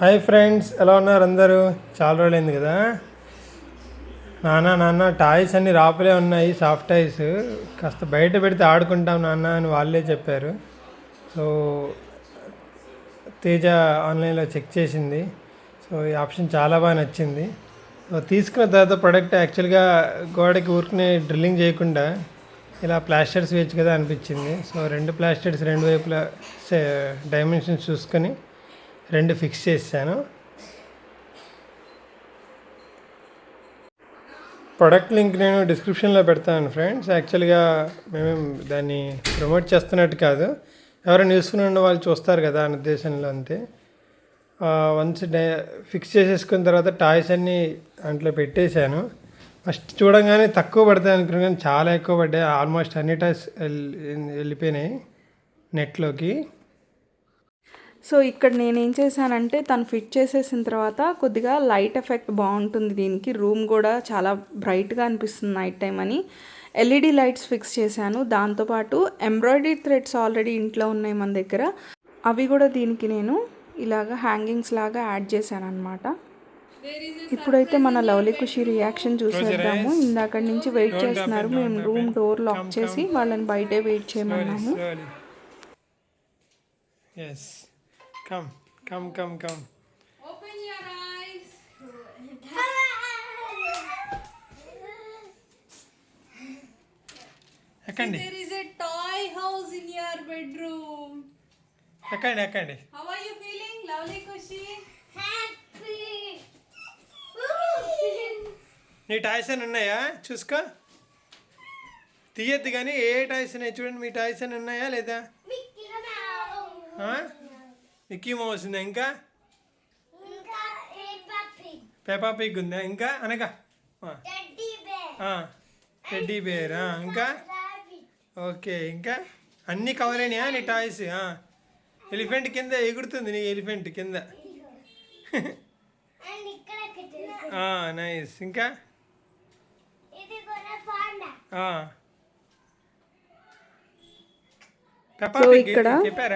Hi friends, ఎలా ఉన్నారు అందరూ? చాలా రోజులైంది కదా. నాన్న టాయ్స్ అన్నీ రాపులే ఉన్నాయి, సాఫ్ట్ టాయ్స్. కాస్త బయట పెడితే ఆడుకుంటాం నాన్న అని వాళ్ళే చెప్పారు. సో తేజ ఆన్లైన్లో చెక్ చేసింది. సో ఈ ఆప్షన్ చాలా బాగా నచ్చింది. సో తీసుకున్న తర్వాత ప్రోడక్ట్ యాక్చువల్గా గోడకి ఊరికనే డ్రిల్లింగ్ చేయకుండా ఇలా ప్లాస్టర్స్ వేయచ్చు కదా అనిపించింది. సో రెండు ప్లాస్టర్స్ రెండు వైపులా డైమెన్షన్స్ చూసుకొని రెండు ఫిక్స్ చేశాను. ప్రొడక్ట్ లింక్ నేను డిస్క్రిప్షన్లో పెడతాను ఫ్రెండ్స్. యాక్చువల్గా మేమేం దాన్ని ప్రమోట్ చేస్తున్నట్టు కాదు, ఎవరైనా యూస్ఫుల్ ఉన్న వాళ్ళు చూస్తారు కదా అనే ఉద్దేశంలో అంతే. వన్స్ ఫిక్స్ చేసేసుకున్న తర్వాత టాయ్స్ అన్నీ దాంట్లో పెట్టేశాను. ఫస్ట్ చూడంగానే తక్కువ పడతాయి అనుకున్నాను, కానీ చాలా ఎక్కువ పడ్డాయి. ఆల్మోస్ట్ అన్ని టాయ్స్ వెళ్ళిపోయినాయి నెట్లోకి. సో ఇక్కడ నేనేం చేశానంటే తను ఫిట్ చేసేసిన తర్వాత కొద్దిగా లైట్ ఎఫెక్ట్ బాగుంటుంది దీనికి, రూమ్ కూడా చాలా బ్రైట్గా అనిపిస్తుంది నైట్ టైం అని ఎల్ఈడి లైట్స్ ఫిక్స్ చేశాను. దాంతోపాటు ఎంబ్రాయిడరీ థ్రెడ్స్ ఆల్రెడీ ఇంట్లో ఉన్నాయి మన దగ్గర, అవి కూడా దీనికి నేను ఇలాగ హ్యాంగింగ్స్ లాగా యాడ్ చేశాను అనమాట. ఇప్పుడైతే మన లవ్లీ ఖుషి రియాక్షన్ చూసేద్దాము. ఇందాక నుంచి వెయిట్ చేస్తున్నారు, మేము రూమ్ డోర్ లాక్ చేసి వాళ్ళని బయటే wait చేయమన్నాము. Come. Open your eyes. ఎక్కండి. There is a toy house in your bedroom. ఎక్కండి. How are you feeling, lovely Kushi? Happy. నీ టాయ్స్ అని ఉన్నాయా చూసుకో, తీయద్దు కానీ ఏ టాయ్స్ ఉన్నాయి చూడండి. మీ టాయ్స్ అని ఉన్నాయా లేదా? మిక్కీ మౌస్ ఉందా? ఇంకా పెపా పిగ్ ఉందా? ఇంకా అనగా టెడ్డీ బేర్. ఇంకా ఓకే, ఇంకా అన్నీ కవర్ అయినాయా నీ టాయ్స్? ఎలిఫెంట్ కింద ఎగురుతుంది నీ ఎలిఫెంట్ కింద. నైస్. ఇంకా సో ఇక్కడ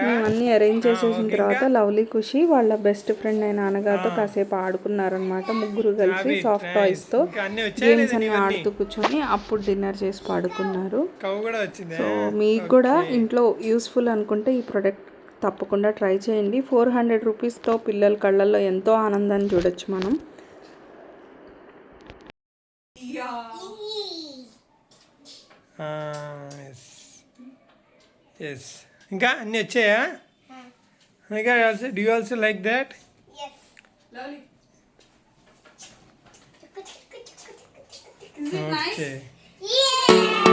మేము అన్నీ అరేంజ్ చేసేసిన తర్వాత లవ్లీ ఖుషి వాళ్ళ బెస్ట్ ఫ్రెండ్ అయిన అనగాతో కాసేపు ఆడుకున్నారనమాట. ముగ్గురు కలిసి సాఫ్ట్ టాయ్స్తో గేమ్స్ అన్ని ఆడుతూ కూర్చొని అప్పుడు డిన్నర్ చేసి పడుకున్నారు. సో మీకు కూడా ఇంట్లో యూస్ఫుల్ అనుకుంటే ఈ ప్రోడక్ట్ తప్పకుండా ట్రై చేయండి. 400 రూపీస్తో పిల్లల కళ్ళల్లో ఎంతో ఆనందాన్ని చూడొచ్చు మనం. ఎస్. ఇంకా అన్నీ వచ్చాయా? ఇంకా do you also like that? Lovely. Is it nice? Okay. Yeah.